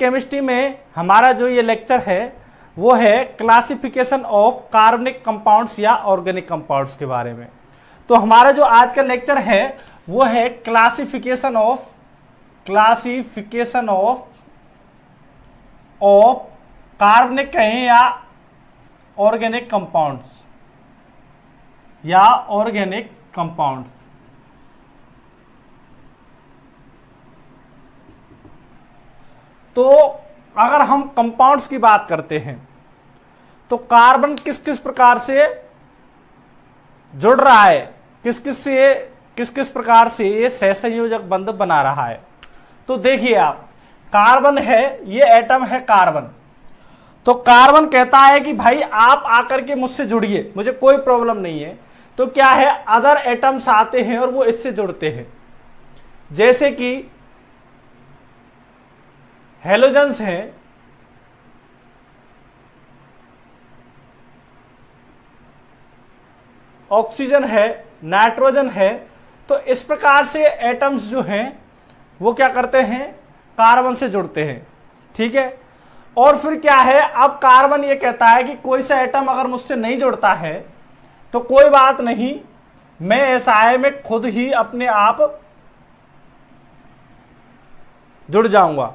Chemistry में हमारा जो ये लेक्चर है वो है क्लासिफिकेशन ऑफ कार्बनिक कंपाउंड्स या ऑर्गेनिक कंपाउंड्स के बारे में। तो हमारा जो आज का लेक्चर है वो है क्लासिफिकेशन ऑफ कार्बनिक कहें या ऑर्गेनिक कंपाउंड्स तो अगर हम कंपाउंड्स की बात करते हैं तो कार्बन किस किस प्रकार से जुड़ रहा है, किस किस प्रकार से ये सहसंयोजक बंध बना रहा है। तो देखिए आप, कार्बन है, ये एटम है कार्बन। तो कार्बन कहता है कि भाई आप आकर के मुझसे जुड़िए, मुझे कोई प्रॉब्लम नहीं है। तो क्या है, अदर एटम्स आते हैं और वो इससे जुड़ते हैं। जैसे कि हेलोजन्स हैं, ऑक्सीजन है, नाइट्रोजन है। तो इस प्रकार से एटम्स जो हैं वो क्या करते हैं, कार्बन से जुड़ते हैं। ठीक है। और फिर क्या है, अब कार्बन ये कहता है कि कोई सा एटम अगर मुझसे नहीं जुड़ता है तो कोई बात नहीं, मैं एसआई में खुद ही अपने आप जुड़ जाऊंगा।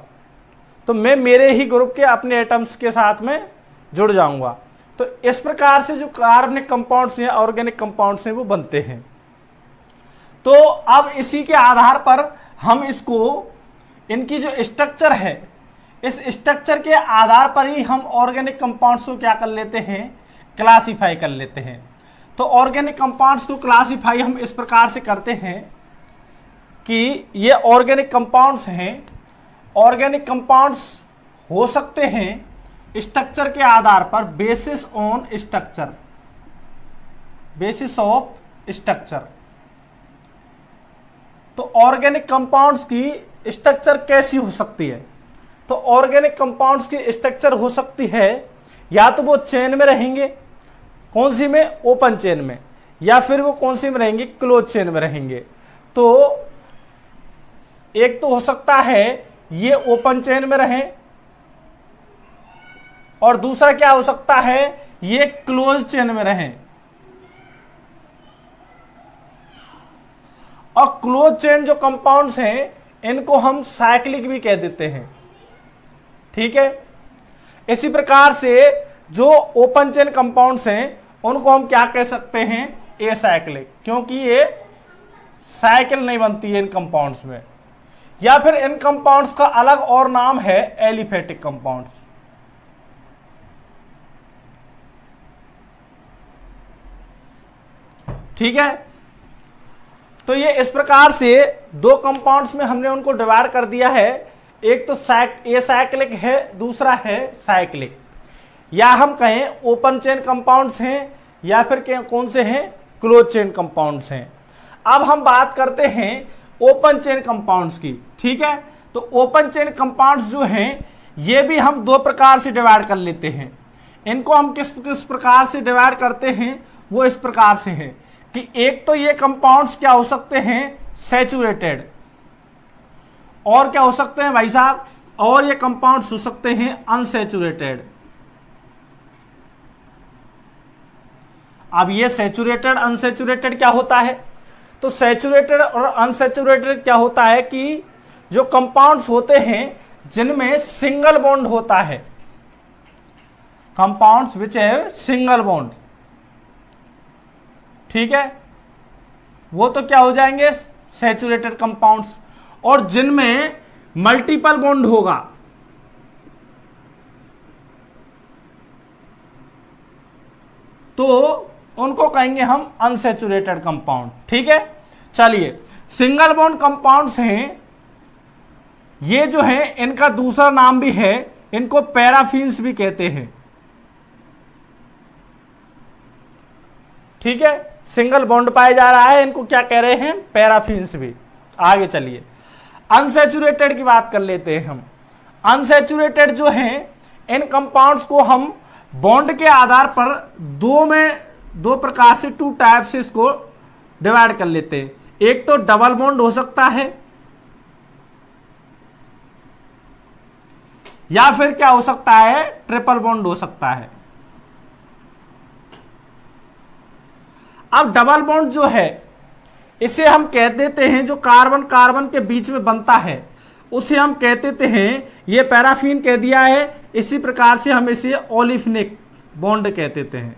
तो मैं मेरे ही ग्रुप के अपने एटम्स के साथ में जुड़ जाऊंगा। तो इस प्रकार से जो कार्बनिक कंपाउंड्स या ऑर्गेनिक कंपाउंड्स हैं वो बनते हैं। तो अब इसी के आधार पर हम इसको, इनकी जो स्ट्रक्चर है, इस स्ट्रक्चर के आधार पर ही हम ऑर्गेनिक कंपाउंड्स को क्या कर लेते हैं, क्लासिफाई कर लेते हैं। तो ऑर्गेनिक कंपाउंड्स को क्लासिफाई हम इस प्रकार से करते हैं कि ये ऑर्गेनिक कंपाउंड्स हैं। ऑर्गेनिक कंपाउंड्स हो सकते हैं स्ट्रक्चर के आधार पर, बेसिस ऑफ स्ट्रक्चर। तो ऑर्गेनिक कंपाउंड्स की स्ट्रक्चर कैसी हो सकती है, तो ऑर्गेनिक कंपाउंड्स की स्ट्रक्चर हो सकती है या तो वो चेन में रहेंगे, कौन सी में, ओपन चेन में, या फिर वो कौन सी में रहेंगे, क्लोज चेन में रहेंगे। तो एक तो हो सकता है ये ओपन चेन में रहें, और दूसरा क्या हो सकता है, ये क्लोज चेन में रहें। और क्लोज चेन जो कंपाउंड्स हैं इनको हम साइक्लिक भी कह देते हैं। ठीक है। इसी प्रकार से जो ओपन चेन कंपाउंड्स हैं उनको हम क्या कह सकते हैं, एसाइक्लिक, क्योंकि ये साइकिल नहीं बनती है इन कंपाउंड्स में। या फिर इन कंपाउंड्स का अलग और नाम है एलिफेटिक कंपाउंड्स। ठीक है। तो ये इस प्रकार से दो कंपाउंड्स में हमने उनको डिवाइड कर दिया है। एक तो एसाइक्लिक है, दूसरा है साइक्लिक। या हम कहें ओपन चेन कंपाउंड्स हैं या फिर कौन से हैं, क्लोज चेन कंपाउंड्स हैं। अब हम बात करते हैं ओपन चेन कंपाउंड्स की। ठीक है। तो ओपन चेन कंपाउंड्स जो हैं ये भी हम दो प्रकार से डिवाइड कर लेते हैं। इनको हम किस प्रकार से डिवाइड करते हैं, वो इस प्रकार से है कि एक तो ये कंपाउंड्स क्या हो सकते हैं, सैचुरेटेड, और क्या हो सकते हैं भाई साहब, और ये कंपाउंड्स हो सकते हैं अनसैचुरेटेड। अब ये सैचुरेटेड अनसैचुरेटेड क्या होता है, तो सैचुरेटेड और अनसैचुरेटेड क्या होता है कि जो कंपाउंड्स होते हैं जिनमें सिंगल बॉन्ड होता है, compounds which have single bond. ठीक है, वो तो क्या हो जाएंगे, सैचुरेटेड कंपाउंड्स। और जिनमें मल्टीपल बॉन्ड होगा, तो उनको कहेंगे हम अनसैचुरेटेड कंपाउंड। ठीक है। चलिए, सिंगल बॉन्ड कंपाउंड्स हैं ये जो हैं, इनका दूसरा नाम भी है, इनको पैराफिन्स भी कहते हैं। ठीक है, सिंगल बॉन्ड पाया जा रहा है, इनको क्या कह रहे हैं, पैराफिन्स भी। आगे चलिए, अनसैचुरेटेड की बात कर लेते हैं हम। अनसैचुरेटेड जो हैं, इन कंपाउंड्स को हम बॉन्ड के आधार पर दो प्रकार से, टू टाइप से इसको डिवाइड कर लेते हैं। एक तो डबल बॉन्ड हो सकता है, या फिर क्या हो सकता है, ट्रिपल बॉन्ड हो सकता है। अब डबल बॉन्ड जो है इसे हम कह देते हैं, जो कार्बन कार्बन के बीच में बनता है उसे हम कह देते हैं, ये पैराफिन कह दिया है, इसी प्रकार से हम इसे ओलिफिनिक बॉन्ड कह देते हैं।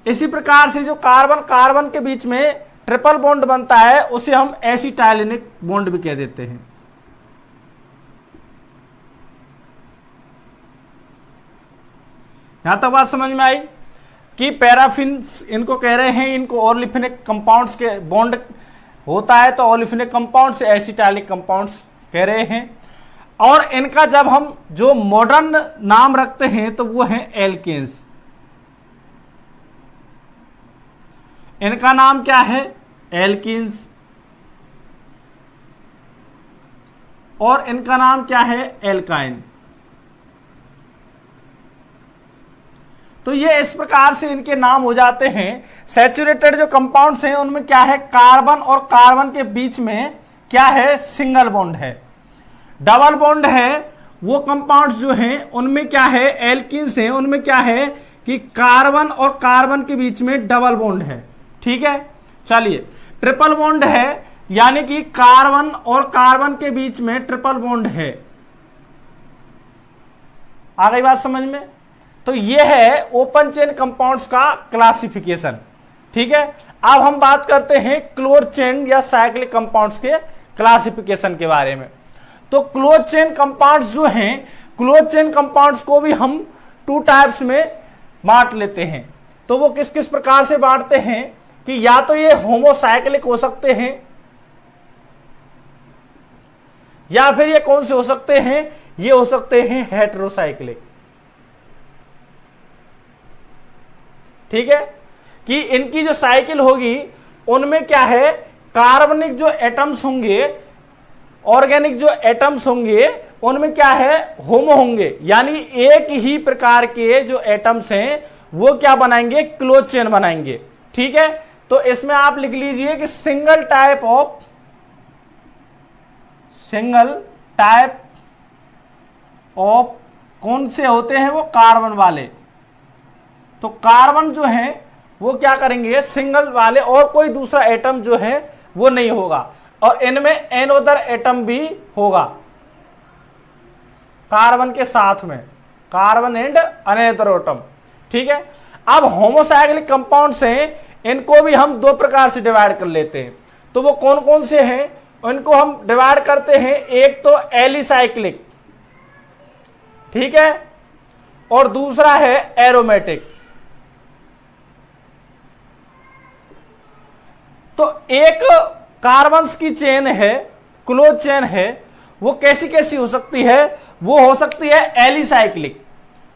इसी प्रकार से जो कार्बन कार्बन के बीच में ट्रिपल बॉन्ड बनता है उसे हम एसिटाइलिनिक बॉन्ड भी कह देते हैं। यहां तक बात समझ में आई कि पैराफिन इनको कह रहे हैं, इनको ओलिफिनिक कंपाउंड्स के बॉन्ड होता है तो ओलिफिनिक कंपाउंड्स एसिटाइलिक कंपाउंड्स कह रहे हैं। और इनका जब हम जो मॉडर्न नाम रखते हैं तो वो है एल्केन्स। इनका नाम क्या है, एल्कीन्स। और इनका नाम क्या है, एल्काइन। तो ये इस प्रकार से इनके नाम हो जाते हैं। सैचुरेटेड जो कंपाउंड्स हैं उनमें क्या है, कार्बन और कार्बन के बीच में क्या है, सिंगल बॉन्ड है। डबल बॉन्ड है वो कंपाउंड्स जो हैं उनमें क्या है, एल्कीन्स हैं, उनमें क्या है कि कार्बन और कार्बन के बीच में डबल बॉन्ड है। ठीक है, चलिए ट्रिपल बॉन्ड है यानी कि कार्बन और कार्बन के बीच में ट्रिपल बॉन्ड है। आ गई बात समझ में? तो ये है ओपन चेन कंपाउंड्स का क्लासिफिकेशन। ठीक है, अब हम बात करते हैं क्लोज चेन या साइक्लिक कंपाउंड्स के क्लासिफिकेशन के बारे में। तो क्लोज चेन कंपाउंड्स जो हैं, क्लोज चेन कंपाउंड्स को भी हम 2 टाइप्स में बांट लेते हैं। तो वो किस किस प्रकार से बांटते हैं कि या तो ये होमोसाइक्लिक हो सकते हैं या फिर ये कौन से हो सकते हैं, ये हो सकते हैं हेटेरोसाइक्लिक। ठीक है, कि इनकी जो साइकिल होगी उनमें क्या है, कार्बनिक जो एटम्स होंगे, ऑर्गेनिक जो एटम्स होंगे उनमें क्या है, होमो होंगे, यानी एक ही प्रकार के जो एटम्स हैं वो क्या बनाएंगे, क्लोज चेन बनाएंगे। ठीक है, तो इसमें आप लिख लीजिए कि सिंगल टाइप ऑफ कौन से होते हैं, वो कार्बन वाले। तो कार्बन जो है वो क्या करेंगे, सिंगल वाले, और कोई दूसरा एटम जो है वो नहीं होगा, और इनमें एनोदर एटम भी होगा कार्बन के साथ में, कार्बन एंड अनदर एटम। ठीक है, अब होमोसाइक्लिक कंपाउंड्स हैं, इनको भी हम 2 प्रकार से डिवाइड कर लेते हैं। तो वो कौन कौन से हैं, इनको हम डिवाइड करते हैं, एक तो एलिसाइक्लिक, ठीक है, और दूसरा है एरोमेटिक। तो एक कार्बन्स की चेन है, क्लोज चेन है, वो कैसी कैसी हो सकती है, वो हो सकती है एलिसाइक्लिक,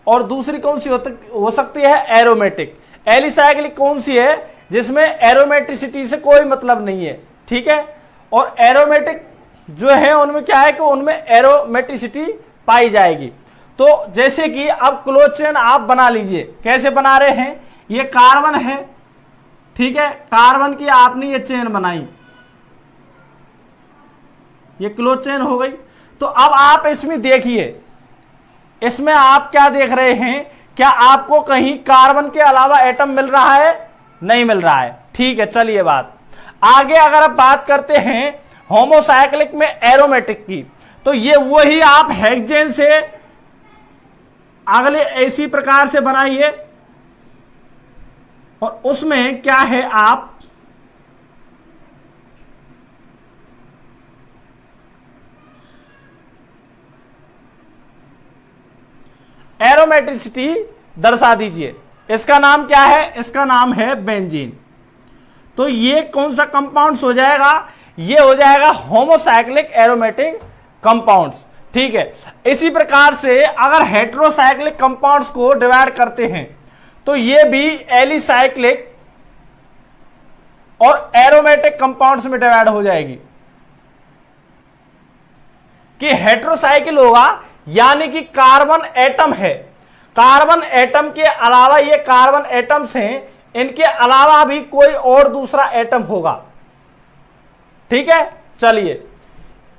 और दूसरी कौन सी हो सकती है, एरोमेटिक। एलिसाइक्लिक कौन सी है, जिसमें एरोमेटिसिटी से कोई मतलब नहीं है। ठीक है, और एरोमेटिक जो है उनमें क्या है कि उनमें एरोमेटिसिटी पाई जाएगी। तो जैसे कि अब क्लोज चेन आप बना लीजिए, कैसे बना रहे हैं, ये कार्बन है, ठीक है, कार्बन की आपने ये चेन बनाई, ये क्लोज चेन हो गई। तो अब आप इसमें देखिए, इसमें आप क्या देख रहे हैं, क्या आपको कहीं कार्बन के अलावा एटम मिल रहा है, नहीं मिल रहा है। ठीक है, चलिए बात आगे अगर आप बात करते हैं होमोसाइक्लिक में एरोमेटिक की, तो ये वही आप हेक्सेन से अगले इसी प्रकार से बनाइए, और उसमें क्या है, आप एरोमेटिसिटी दर्शा दीजिए। इसका नाम क्या है, इसका नाम है बेंजीन। तो ये कौन सा कंपाउंड्स हो जाएगा, ये हो जाएगा होमोसाइक्लिक एरोमेटिक कंपाउंड्स। ठीक है, इसी प्रकार से अगर हेटेरोसाइक्लिक कंपाउंड्स को डिवाइड करते हैं तो ये भी एलिसाइक्लिक और एरोमेटिक कंपाउंड्स में डिवाइड हो जाएगी। कि हेटेरोसाइकिल होगा यानी कि कार्बन एटम है, कार्बन एटम के अलावा ये कार्बन एटम्स हैं, इनके अलावा भी कोई और दूसरा एटम होगा। ठीक है, चलिए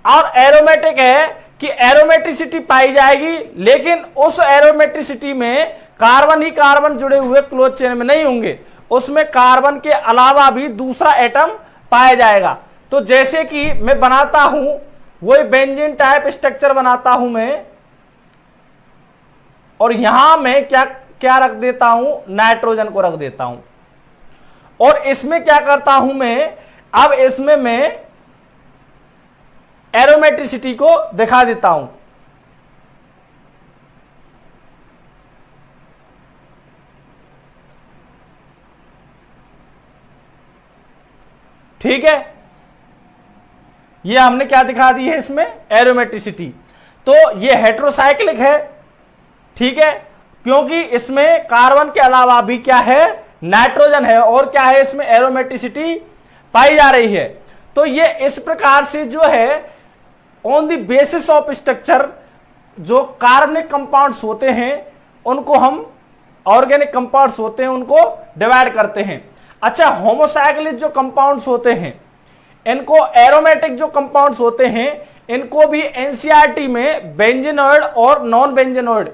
और एरोमेटिक है कि एरोमेटिसिटी पाई जाएगी, लेकिन उस एरोमेटिसिटी में कार्बन ही कार्बन जुड़े हुए क्लोज चेन में नहीं होंगे, उसमें कार्बन के अलावा भी दूसरा एटम पाया जाएगा। तो जैसे कि मैं बनाता हूं वही बेंजीन टाइप स्ट्रक्चर बनाता हूं मैं, और यहां मैं क्या क्या रख देता हूं, नाइट्रोजन को रख देता हूं, और इसमें क्या करता हूं मैं, अब इसमें मैं एरोमेटिसिटी को दिखा देता हूं। ठीक है, ये हमने क्या दिखा दी है इसमें, एरोमेटिसिटी। तो ये हेट्रोसाइक्लिक है, ठीक है, क्योंकि इसमें कार्बन के अलावा भी क्या है, नाइट्रोजन है, और क्या है, इसमें एरोमेटिसिटी पाई जा रही है। तो ये इस प्रकार से जो है on the basis of structure जो कार्बनिक कंपाउंड्स होते हैं उनको हम, ऑर्गेनिक कंपाउंड्स होते हैं उनको डिवाइड करते हैं। अच्छा, होमोसाइक्लिक जो कंपाउंड्स होते हैं इनको, एरोमेटिक जो कंपाउंड्स होते हैं इनको भी एनसीईआरटी में बेंजीनोइड और नॉन बेंजीनोइड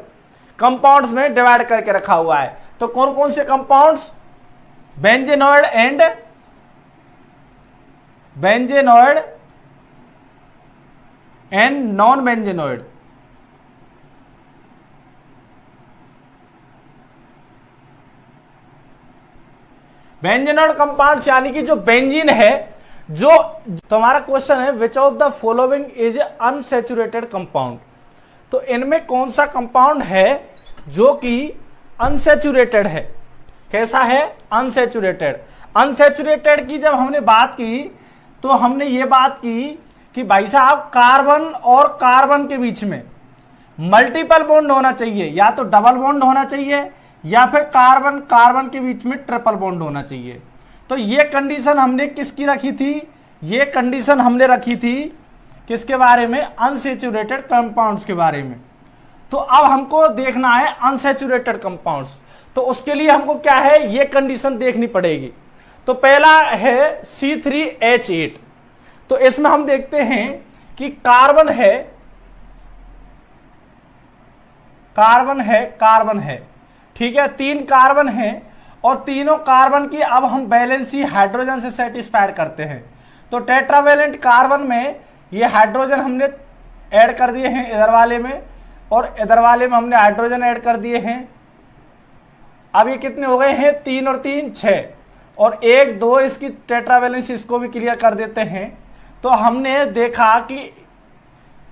कंपाउंड्स में डिवाइड करके रखा हुआ है। तो कौन कौन से compounds, benzenoid and non benzenoid. Benzenoid compounds यानी कि जो बेंजीन है, जो तुम्हारा क्वेश्चन है which of the following is unsaturated compound, तो इनमें कौन सा कंपाउंड है जो कि अनसैचुरेटेड है। कैसा है, अनसैचुरेटेड। अनसैचुरेटेड की जब हमने बात की तो हमने ये बात की कि भाई साहब कार्बन और कार्बन के बीच में मल्टीपल बॉन्ड होना चाहिए, या तो डबल बॉन्ड होना चाहिए या फिर कार्बन कार्बन के बीच में ट्रिपल बॉन्ड होना चाहिए। तो ये कंडीशन हमने किसकी रखी थी, ये कंडीशन हमने रखी थी किसके बारे में, अनसैचुरेटेड कंपाउंड्स के बारे में। तो अब हमको देखना है अनसैचुरेटेड कंपाउंड्स, तो उसके लिए हमको क्या है, ये कंडीशन देखनी पड़ेगी। तो पहला है C3H8, तो इसमें हम देखते हैं कि कार्बन है, ठीक है, 3 कार्बन है, और तीनों कार्बन की अब हम वैलेंसी हाइड्रोजन से सेटिस्फाइड करते हैं। तो टेट्रावेलेंट कार्बन में ये हाइड्रोजन हमने ऐड कर दिए हैं इधर वाले में, और इधर वाले में हमने हाइड्रोजन ऐड कर दिए हैं। अब ये कितने हो गए हैं, 3 और 3 6, और 1 2 इसकी टेट्रावेलेंसी, इसको भी क्लियर कर देते हैं। तो हमने देखा कि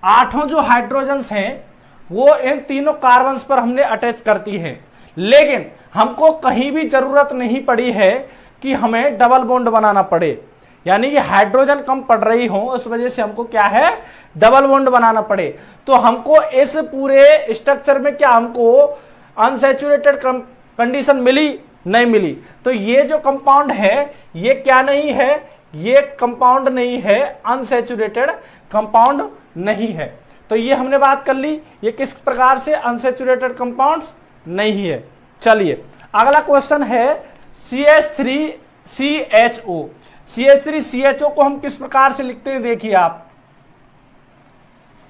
8 जो हाइड्रोजन्स हैं वो इन तीनों कार्बन्स पर हमने अटैच करती है, लेकिन हमको कहीं भी जरूरत नहीं पड़ी है कि हमें डबल बॉन्ड बनाना पड़े, यानी कि हाइड्रोजन कम पड़ रही हो उस वजह से हमको क्या है, डबल बॉन्ड बनाना पड़े। तो हमको इस पूरे स्ट्रक्चर में क्या हमको अनसैचुरेटेड कंडीशन मिली, नहीं मिली। तो ये जो कंपाउंड है ये क्या नहीं है, ये कंपाउंड नहीं है, अनसैचुरेटेड कंपाउंड नहीं है। तो ये हमने बात कर ली, ये किस प्रकार से अनसैचुरेटेड कंपाउंड्स नहीं है। चलिए अगला क्वेश्चन है CH3CHO। CH3CHO को हम किस प्रकार से लिखते हैं, देखिए आप,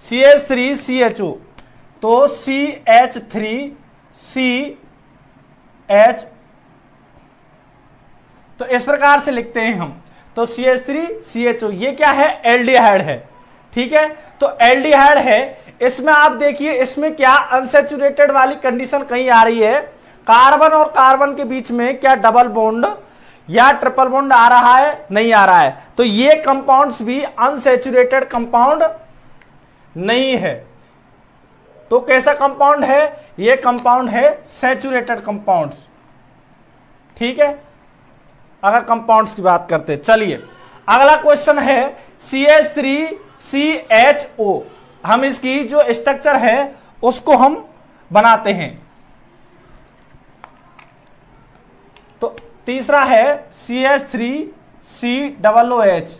CH3CHO, तो CH3CH, तो इस प्रकार से लिखते हैं हम। तो CH3CHO ये क्या है, एल्डिहाइड है, ठीक है। तो एल्डिहाइड है, इसमें आप देखिए इसमें क्या अनसैचुरेटेड वाली कंडीशन कहीं आ रही है, कार्बन और कार्बन के बीच में क्या डबल बॉन्ड या ट्रिपल बॉन्ड आ रहा है, नहीं आ रहा है। तो ये कंपाउंड्स भी अनसैचुरेटेड कंपाउंड नहीं है। तो कैसा कंपाउंड है, ये कंपाउंड है सैचुरेटेड कंपाउंड्स, ठीक है, अगर कंपाउंड्स की बात करते। चलिए अगला क्वेश्चन है CH3CHO। हम इसकी जो स्ट्रक्चर है उसको हम बनाते हैं। तो तीसरा है CH3COOH,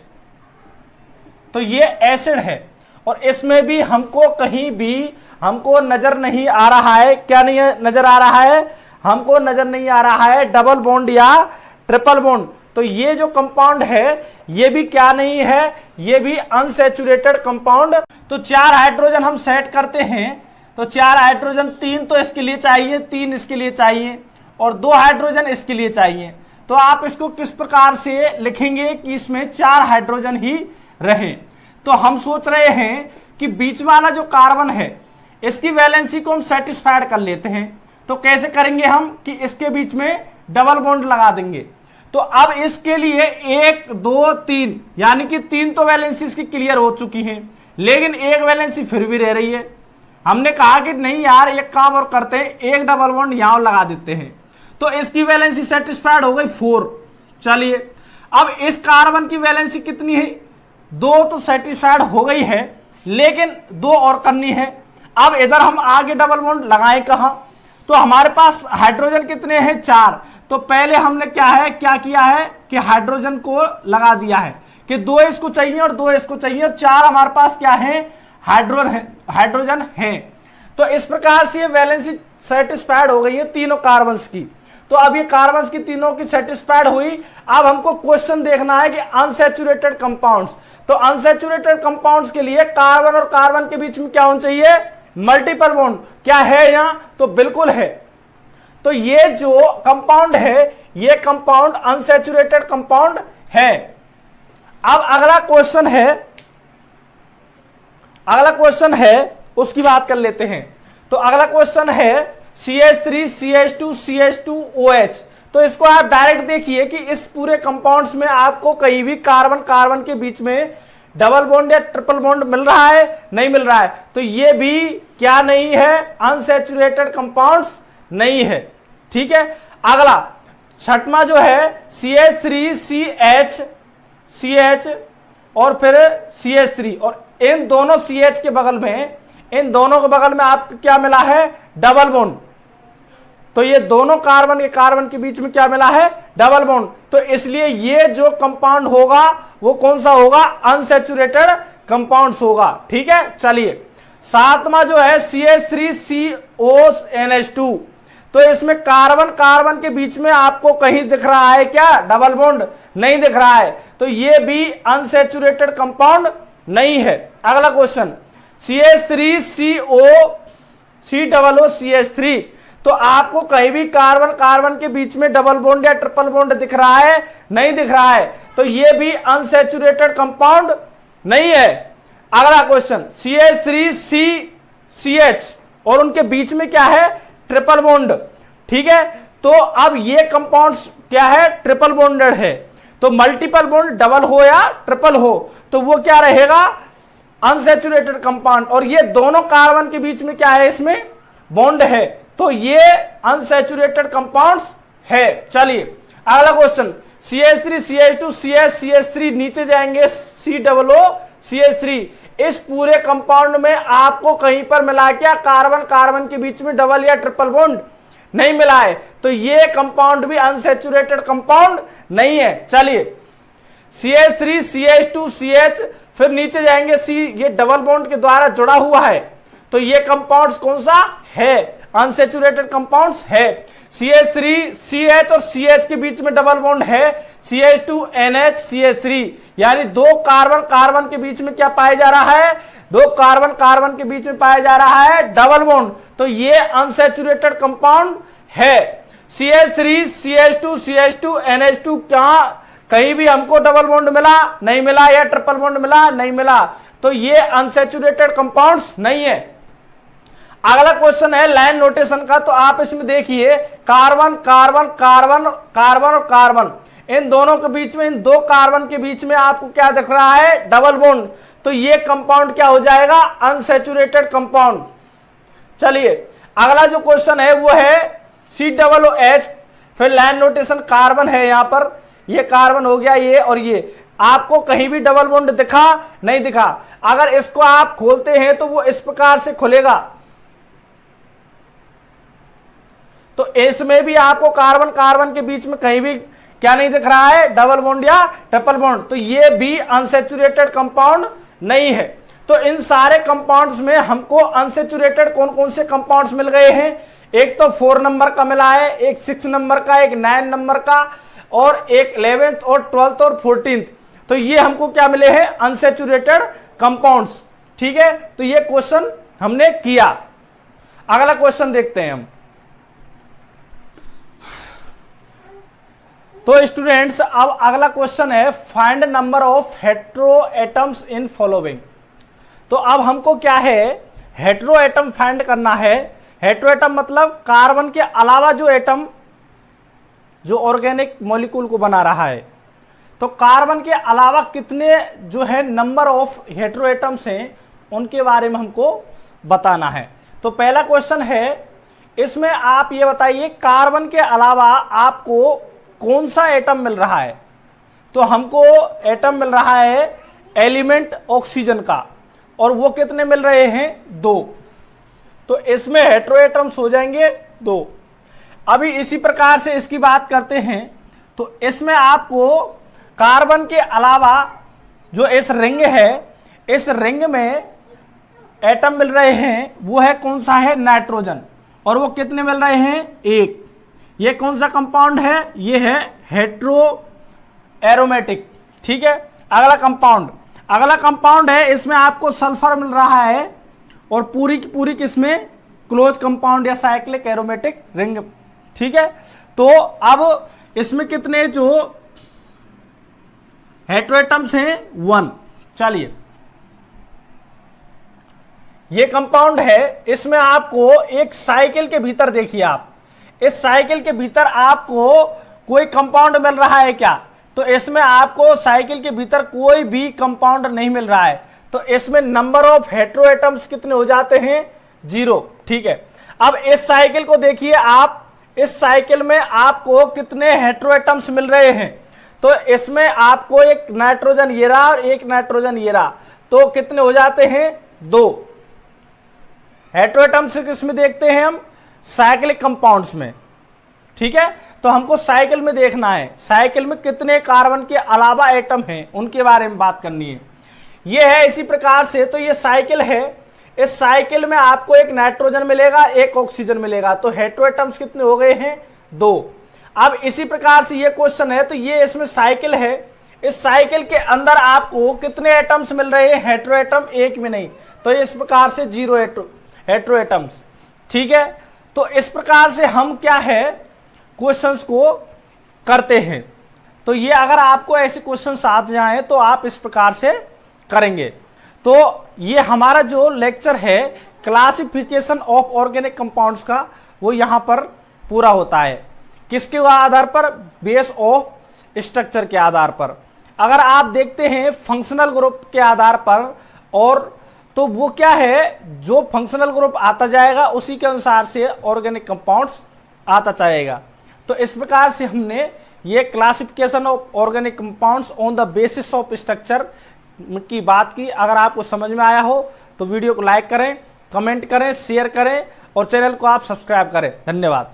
तो ये एसिड है, और इसमें भी हमको कहीं भी हमको नजर नहीं आ रहा है, क्या नहीं नजर आ रहा है, हमको नजर नहीं आ रहा है डबल बॉन्ड या ट्रिपल बॉन्ड। तो ये जो कंपाउंड है ये भी क्या नहीं है, ये भी अनसैचुरेटेड कंपाउंड। तो 4 हाइड्रोजन हम सेट करते हैं, तो 4 हाइड्रोजन, 3 तो इसके लिए चाहिए, 3 इसके लिए चाहिए और 2 हाइड्रोजन इसके लिए चाहिए। तो आप इसको किस प्रकार से लिखेंगे कि इसमें 4 हाइड्रोजन ही रहे। तो हम सोच रहे हैं कि बीच वाला जो कार्बन है इसकी वैलेंसी को हम सेटिस्फाइड कर लेते हैं। तो कैसे करेंगे हम कि इसके बीच में डबल बॉन्ड लगा देंगे। तो अब इसके लिए 1 2 3 यानी कि 3 तो वैलेंसी इसकी क्लियर हो चुकी है, लेकिन एक वैलेंसी फिर भी रह रही है। हमने कहा कि नहीं यार एक काम और करते हैं, एक डबल बॉन्ड यहां लगा देते हैं। तो इसकी वैलेंसी सेटिस्फाइड हो गई 4। चलिए अब इस कार्बन की वैलेंसी कितनी है, 2 तो सेटिस्फाइड हो गई है, लेकिन 2 और करनी है। अब इधर हम आगे डबल बॉन्ड लगाएं कहां, तो हमारे पास हाइड्रोजन कितने हैं, 4। तो पहले हमने क्या किया है कि हाइड्रोजन को लगा दिया है कि 2 इसको चाहिए और 2 इसको चाहिए और 4 हमारे पास क्या है, हाइड्रोजन है। तो इस प्रकार से वैलेंसी सेटिस्फाइड हो गई है तीनों कार्बन्स की। तो अब ये कार्बन्स की तीनों की सेटिस्फाइड हुई। अब हमको क्वेश्चन देखना है कि अनसैचुरेटेड कंपाउंड्स। तो अनसैचुरेटेड कंपाउंड्स के लिए कार्बन और कार्बन के बीच में क्या होना चाहिए, मल्टीपल बॉन्ड। क्या है यहां, तो बिल्कुल है। तो ये जो कंपाउंड है ये कंपाउंड अनसैचुरेटेड कंपाउंड है। अब अगला क्वेश्चन है उसकी बात कर लेते हैं। तो अगला क्वेश्चन है CH3 CH2 CH2OH। तो इसको आप डायरेक्ट देखिए कि इस पूरे कंपाउंड्स में आपको कहीं भी कार्बन कार्बन के बीच में डबल बॉन्ड या ट्रिपल बॉन्ड मिल रहा है, नहीं मिल रहा है। तो ये भी क्या नहीं है, अनसैचुरेटेड कंपाउंड्स नहीं है। ठीक है, अगला छठवां जो है CH3 CH और फिर CH3 और इन दोनों CH के बगल में, इन दोनों के बगल में आपको क्या मिला है, डबल बॉन्ड। तो ये दोनों कार्बन के बीच में क्या मिला है, डबल बॉन्ड। तो इसलिए ये जो कंपाउंड होगा वो कौन सा होगा, अनसैचुरेटेड कंपाउंड्स होगा। ठीक है, चलिए सातवां जो है CH3CONH2। तो इसमें कार्बन के बीच में आपको कहीं दिख रहा है क्या, डबल बॉन्ड, नहीं दिख रहा है। तो ये भी अनसैचुरेटेड कंपाउंड नहीं है। अगला क्वेश्चन CH3COCOCH3। तो आपको कहीं भी कार्बन के बीच में डबल बॉन्ड या ट्रिपल बॉन्ड दिख रहा है, नहीं दिख रहा है। तो ये भी अनसैचुरेटेड कंपाउंड नहीं है। अगला क्वेश्चन CH3CCH और उनके बीच में क्या है, ट्रिपल बॉन्ड। ठीक है, तो अब ये कंपाउंड्स क्या है, ट्रिपल बॉन्डेड है। तो मल्टीपल बॉन्ड डबल हो या ट्रिपल हो तो वो क्या रहेगा, अनसैचुरेटेड कंपाउंड। और ये दोनों कार्बन के बीच में क्या है, इसमें बॉन्ड है। तो ये अनसैचुरेटेड कंपाउंड्स है। चलिए अगला क्वेश्चन CH3 CH2 CH3 नीचे जाएंगे COOCH3। इस पूरे कंपाउंड में आपको कहीं पर मिला क्या, कार्बन के बीच में डबल या ट्रिपल बॉन्ड नहीं मिला है। तो ये कंपाउंड भी अनसैचुरेटेड कंपाउंड नहीं है। चलिए CH3 CH2 CH, फिर नीचे जाएंगे C, ये डबल बॉन्ड के द्वारा जुड़ा हुआ है। तो ये कंपाउंड्स कौन सा है, अनसैचुरेटेड कंपाउंड्स है। CH3 CH और CH के बीच में डबल बॉन्ड है, CH2NH CH3, यानी 2 कार्बन के बीच में क्या पाया जा रहा है, 2 कार्बन के बीच में पाया जा रहा है डबल बॉन्ड। तो ये अनसैचुरेटेड कंपाउंड है। CH3 CH2 CH2NH2 कहीं भी हमको डबल बॉन्ड मिला, नहीं मिला, या ट्रिपल बॉन्ड मिला, नहीं मिला। तो ये अनसैचुरेटेड कंपाउंड्स नहीं है। अगला क्वेश्चन है लाइन नोटेशन का। तो आप इसमें देखिए कार्बन और कार्बन, इन दोनों के बीच में, इन 2 कार्बन के बीच में आपको क्या दिख रहा है, डबल बॉन्ड। तो ये कंपाउंड क्या हो जाएगा, अनसैचुरेटेड कंपाउंड। चलिए अगला जो क्वेश्चन है वो है COOH, फिर लाइन नोटेशन कार्बन है, यहां पर ये कार्बन हो गया, ये और ये। आपको कहीं भी डबल बॉन्ड दिखा, नहीं दिखा। अगर इसको आप खोलते हैं तो वो इस प्रकार से खुलेगा। तो इसमें भी आपको कार्बन के बीच में कहीं भी क्या नहीं दिख रहा है, डबल बॉन्ड या ट्रिपल बॉन्ड। तो ये भी अनसैचुरेटेड कंपाउंड नहीं है। तो इन सारे कंपाउंड्स में हमको अनसैचुरेटेड कौन कौन से कंपाउंड्स मिल गए हैं, एक तो 4 नंबर का मिला है, एक 6 नंबर का, एक 9 नंबर का और एक 11th और 12th और 14th, तो ये हमको क्या मिले हैं, अनसैचुरेटेड कंपाउंड्स। ठीक है, तो ये क्वेश्चन हमने किया। अगला क्वेश्चन देखते हैं हम। तो स्टूडेंट्स अब अगला क्वेश्चन है find number of hetero atoms in following. तो अब हमको क्या है, हेटेरो एटम फाइंड करना है। हेटेरो एटम मतलब कार्बन के अलावा जो एटम जो ऑर्गेनिक मॉलिक्यूल को बना रहा है। तो कार्बन के अलावा कितने जो है नंबर ऑफ हेटेरो एटम्स हैं उनके बारे में हमको बताना है। तो पहला क्वेश्चन है, इसमें आप ये बताइए कार्बन के अलावा आपको कौन सा एटम मिल रहा है। तो हमको एटम मिल रहा है एलिमेंट ऑक्सीजन का, और वो कितने मिल रहे हैं, 2। तो इसमें हेटेरो एटम्स हो जाएंगे 2। अभी इसी प्रकार से इसकी बात करते हैं, तो इसमें आपको कार्बन के अलावा जो इस रिंग है, इस रिंग में एटम मिल रहे हैं, वो है कौन सा है, नाइट्रोजन, और वो कितने मिल रहे हैं, 1। ये कौन सा कंपाउंड है, ये है हेटेरो एरोमेटिक। ठीक है, अगला कंपाउंड है, इसमें आपको सल्फर मिल रहा है, और पूरी की पूरी किसमें, क्लोज कंपाउंड या साइक्लिक एरोमेटिक रिंग। ठीक है, तो अब इसमें कितने जो हेटेरो एटम्स हैं, 1। चलिए, ये कंपाउंड है, इसमें आपको एक साइकिल के भीतर देखिए, आप इस साइकिल के भीतर आपको कोई कंपाउंड मिल रहा है क्या, तो इसमें आपको साइकिल के भीतर कोई भी कंपाउंड नहीं मिल रहा है। तो इसमें नंबर ऑफ हेटेरो एटम्स कितने हो जाते हैं, 0। ठीक है, अब इस साइकिल को देखिए आप, इस साइकिल में आपको कितने हेटेरो एटम्स मिल रहे हैं। तो इसमें आपको एक नाइट्रोजन ये रहा और एक नाइट्रोजन ये रहा, तो कितने हो जाते हैं, 2 हेटेरो एटम्स। किसमें देखते हैं हम, साइक्लिक कंपाउंड्स में। ठीक है, तो हमको साइकिल में देखना है, साइकिल में कितने कार्बन के अलावा एटम हैं उनके बारे में बात करनी है। ये है इसी प्रकार से, तो ये साइकिल है, इस साइकिल में आपको एक नाइट्रोजन मिलेगा, एक ऑक्सीजन मिलेगा, तो हेटेरो एटम्स कितने हो गए हैं, 2। अब इसी प्रकार से ये क्वेश्चन है, तो ये इसमें साइकिल है, इस साइकिल के अंदर आपको कितने एटम्स मिल रहे हैं, हेटेरो एटम, एक में नहीं, तो इस प्रकार से 0 हेटेरो एटम्स। ठीक है, तो इस प्रकार से हम क्या है क्वेश्चंस को करते हैं। तो ये अगर आपको ऐसे क्वेश्चंस आ जाए तो आप इस प्रकार से करेंगे। तो ये हमारा जो लेक्चर है क्लासिफिकेशन ऑफ ऑर्गेनिक कंपाउंड्स का, वो यहां पर पूरा होता है। किसके आधार पर, बेस ऑफ स्ट्रक्चर के आधार पर। अगर आप देखते हैं फंक्शनल ग्रुप के आधार पर, और तो वो क्या है, जो फंक्शनल ग्रुप आता जाएगा उसी के अनुसार से ऑर्गेनिक कंपाउंड्स आता जाएगा। तो इस प्रकार से हमने ये classification of organic compounds on the basis of structure की बात की। अगर आपको समझ में आया हो तो वीडियो को लाइक करें, कमेंट करें, शेयर करें और चैनल को आप सब्सक्राइब करें। धन्यवाद।